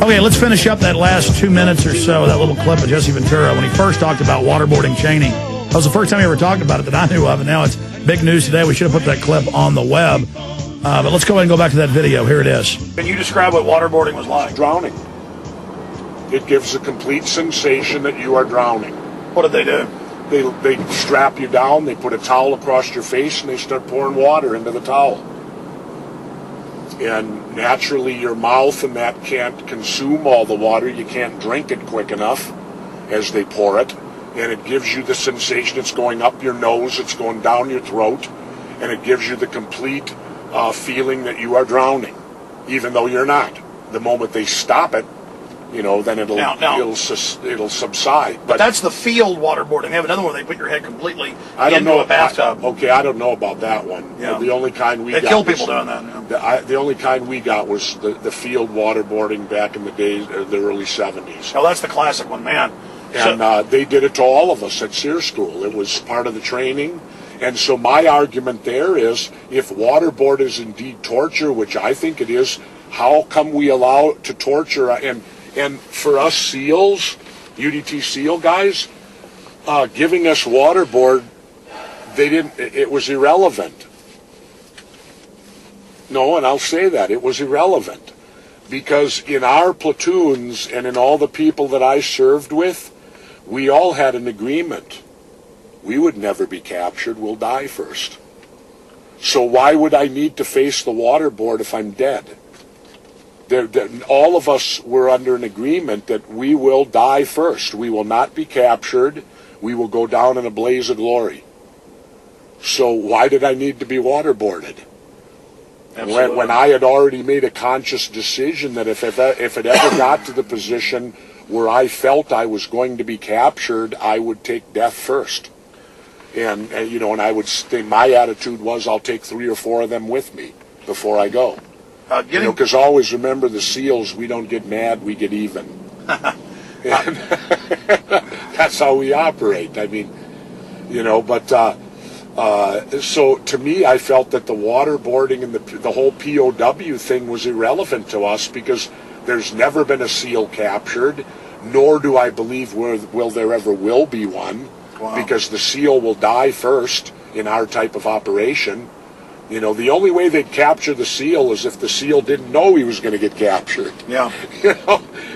Okay, let's finish up that last 2 minutes or so, that little clip of Jesse Ventura when he first talked about waterboarding Cheney. That was the first time he ever talked about it that I knew of, and now it's big news today. We should have put that clip on the web. But let's go ahead and go back to that video. Here it is. Can you describe what waterboarding was like? Drowning. It gives a complete sensation that you are drowning. What did they do? They strap you down, they put a towel across your face, and they start pouring water into the towel. And naturally, your mouth and that can't consume all the water. You can't drink it quick enough as they pour it. And it gives you the sensation it's going up your nose, it's going down your throat, and it gives you the complete feeling that you are drowning, even though you're not. The moment they stop it, then it'll subside. But that's the field waterboarding. They have another one where they put your head completely into a bathtub. I don't know about that one. Yeah. The only kind we got... They kill people doing that. Yeah. The only kind we got was the field waterboarding back in the days, the early 70s. Oh, that's the classic one, man. And they did it to all of us at SEER School. It was part of the training. And so my argument there is, if waterboard is indeed torture, which I think it is, how come we allow it to torture? And for us SEALs, UDT SEAL guys, giving us waterboard, it was irrelevant. No, and I'll say that, it was irrelevant. Because in our platoons and in all the people that I served with, we all had an agreement. We would never be captured, we'll die first. So why would I need to face the waterboard if I'm dead? All of us were under an agreement that we will die first. We will not be captured. We will go down in a blaze of glory. So why did I need to be waterboarded? When I had already made a conscious decision that if it ever got to the position where I felt I was going to be captured, I would take death first. And and I would think my attitude was, I'll take 3 or 4 of them with me before I go. Because always remember, the SEALs, we don't get mad, we get even. And that's how we operate. I mean, so to me, I felt that the waterboarding and the whole POW thing was irrelevant to us, because there's never been a SEAL captured, nor do I believe there ever will be one. Wow. Because the SEAL will die first in our type of operation. The only way they'd capture the SEAL is if the SEAL didn't know he was going to get captured. Yeah.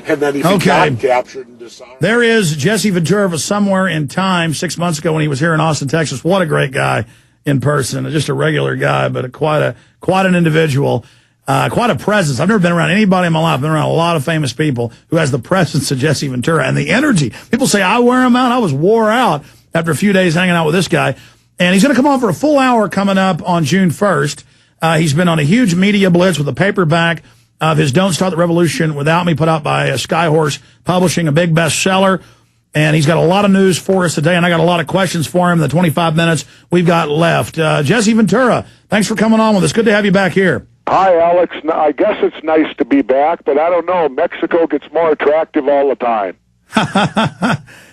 And then if he got captured and disarmed. There is Jesse Ventura Somewhere in Time 6 months ago when he was here in Austin, Texas. What a great guy in person. Just a regular guy, but quite an individual. Quite a presence. I've never been around anybody in my life. I've been around a lot of famous people who has the presence of Jesse Ventura and the energy. People say, I wear him out. I was wore out after a few days hanging out with this guy. And he's going to come on for a full hour coming up on June 1st. He's been on a huge media blitz with a paperback of his Don't Start the Revolution Without Me, put out by Skyhorse Publishing, a big bestseller. And he's got a lot of news for us today, and I got a lot of questions for him in the 25 minutes we've got left. Jesse Ventura, thanks for coming on with us. Good to have you back here. Hi, Alex. I guess it's nice to be back, but I don't know. Mexico gets more attractive all the time.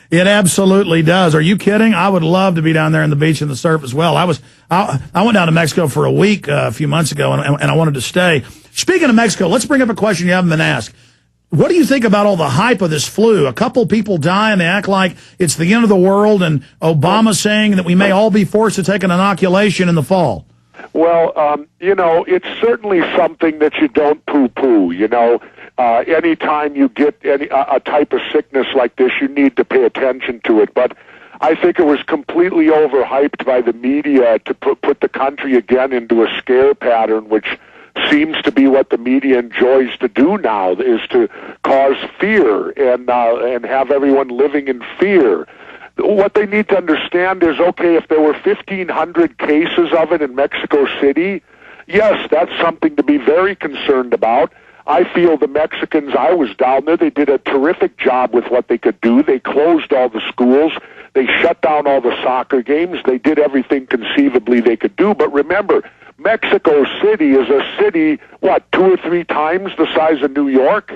It absolutely does. Are you kidding? I would love to be down there in the beach and the surf as well. I went down to Mexico for a week a few months ago, and I wanted to stay. Speaking of Mexico, let's bring up a question you haven't been asked. What do you think about all the hype of this flu? A couple people die, and they act like it's the end of the world, and Obama saying that we may all be forced to take an inoculation in the fall. Well, it's certainly something that you don't poo-poo, anytime you get a type of sickness like this, you need to pay attention to it. But I think it was completely overhyped by the media to put the country again into a scare pattern, which seems to be what the media enjoys to do now, is to cause fear and have everyone living in fear. What they need to understand is, okay, if there were 1,500 cases of it in Mexico City, yes, that's something to be very concerned about. I feel the Mexicans, I was down there, they did a terrific job with what they could do. They closed all the schools. They shut down all the soccer games. They did everything conceivably they could do. But remember, Mexico City is a city, 2 or 3 times the size of New York?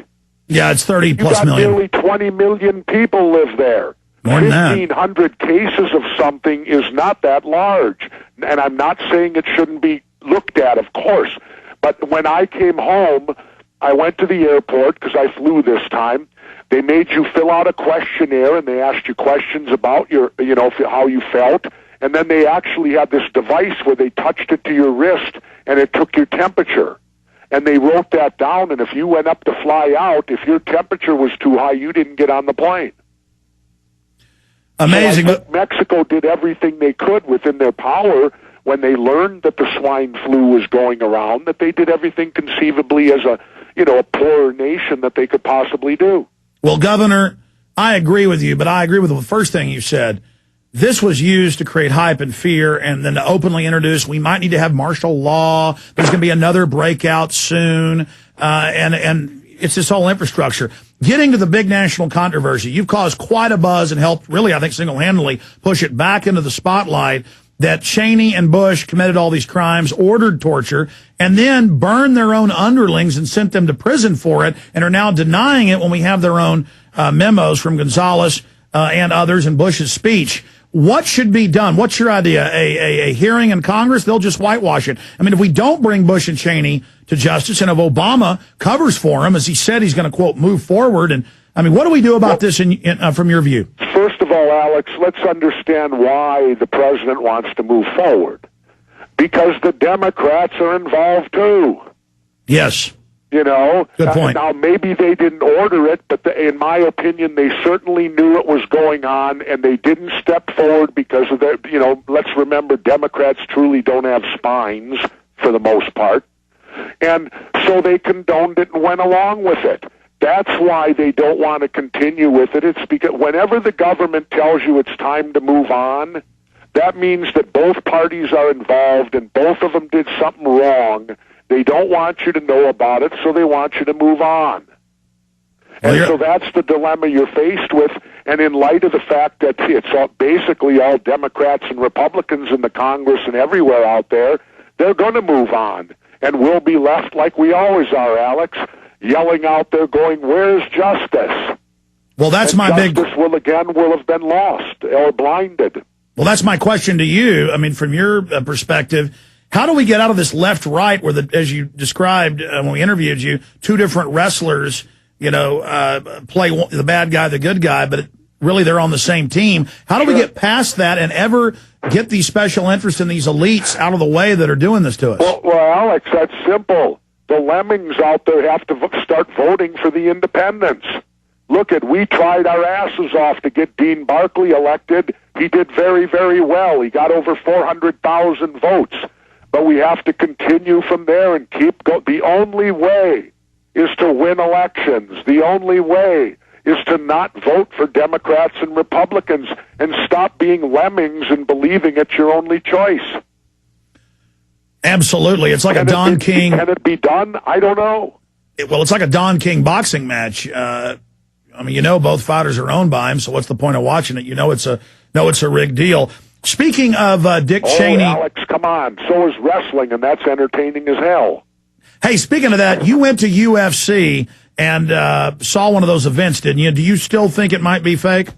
Yeah, it's 30-plus million. Nearly 20 million people live there. More than that. 1,500 cases of something is not that large. And I'm not saying it shouldn't be looked at, of course. But when I came home, I went to the airport because I flew this time. They made you fill out a questionnaire, and they asked you questions about your, how you felt. And then they actually had this device where they touched it to your wrist, and it took your temperature. And they wrote that down, and if you went up to fly out, if your temperature was too high, you didn't get on the plane. Amazing. So Mexico did everything they could within their power when they learned that the swine flu was going around, that they did everything conceivably as a poorer nation that they could possibly do. Well, Governor, I agree with you, but I agree with the first thing you said. This was used to create hype and fear, and then to openly introduce, we might need to have martial law. There's going to be another breakout soon, and it's this whole infrastructure. Getting to the big national controversy, you've caused quite a buzz and helped, really, I think, single-handedly push it back into the spotlight that Cheney and Bush committed all these crimes, ordered torture, and then burned their own underlings and sent them to prison for it, and are now denying it when we have their own memos from Gonzales and others in Bush's speech. What should be done? What's your idea? A hearing in Congress? They'll just whitewash it. I mean, if we don't bring Bush and Cheney to justice, and if Obama covers for him, as he said he's going to, quote, move forward, and I mean, what do we do about this from your view? First of all, Alex, let's understand why the president wants to move forward. Because the Democrats are involved, too. Yes. Good point. Now, maybe they didn't order it, but in my opinion, they certainly knew it was going on, and they didn't step forward because of their, let's remember, Democrats truly don't have spines for the most part. And so they condoned it and went along with it. That's why they don't want to continue with it. It's because whenever the government tells you it's time to move on, that means that both parties are involved and both of them did something wrong. They don't want you to know about it, so they want you to move on. And so that's the dilemma you're faced with. And in light of the fact that it's basically all Democrats and Republicans in the Congress and everywhere out there, they're going to move on. And we'll be left like we always are, Alex, yelling out there going, where's justice? Well, that's my big... Justice will have been lost or blinded. Well, that's my question to you. I mean, from your perspective, how do we get out of this left-right where, as you described when we interviewed you, two different wrestlers, play the bad guy, the good guy, but really they're on the same team? How do we get past that and ever get these special interests and these elites out of the way that are doing this to us? Well, Alex, that's simple. The lemmings out there have to start voting for the independents. Look, we tried our asses off to get Dean Barkley elected. He did very, very well. He got over 400,000 votes. But we have to continue from there and keep going. The only way is to win elections. The only way is to not vote for Democrats and Republicans and stop being lemmings and believing it's your only choice. Absolutely. It's like a Don King. Can it be done? I don't know. It's like a Don King boxing match. Both fighters are owned by him, so what's the point of watching it? It's a rigged deal. Speaking of Dick Cheney... Alex, come on. So is wrestling, and that's entertaining as hell. Hey, speaking of that, you went to UFC and saw one of those events, didn't you? Do you still think it might be fake?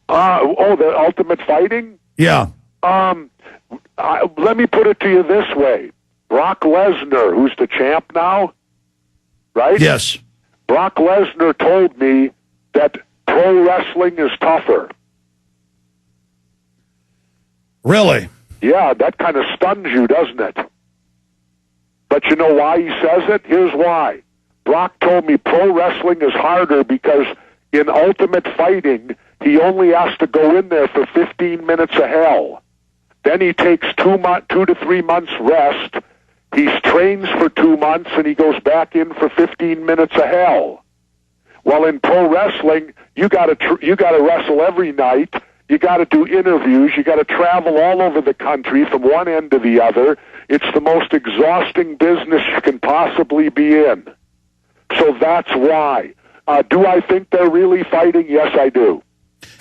The Ultimate Fighting? Yeah. Let me put it to you this way. Brock Lesnar, who's the champ now, right? Yes. Brock Lesnar told me that pro wrestling is tougher. Really? Yeah, that kind of stuns you, doesn't it? But you know why he says it? Here's why. Brock told me pro wrestling is harder because in Ultimate Fighting, he only has to go in there for 15 minutes of hell. Then he takes 2 to 3 months rest. He trains for 2 months, and he goes back in for 15 minutes of hell. Well, in pro wrestling, you got to wrestle every night. You got to do interviews. You got to travel all over the country from one end to the other. It's the most exhausting business you can possibly be in. So that's why. Do I think they're really fighting? Yes, I do.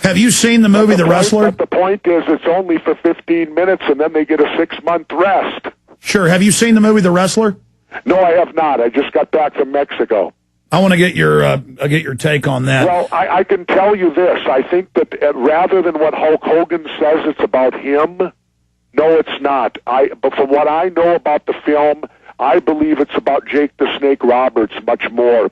Have you seen the movie The Wrestler? But the point is it's only for 15 minutes, and then they get a 6-month rest. Sure. Have you seen the movie The Wrestler? No, I have not. I just got back from Mexico. I want to get your take on that. Well, I can tell you this. I think that rather than what Hulk Hogan says it's about him, no, it's not. But from what I know about the film, I believe it's about Jake the Snake Roberts much more.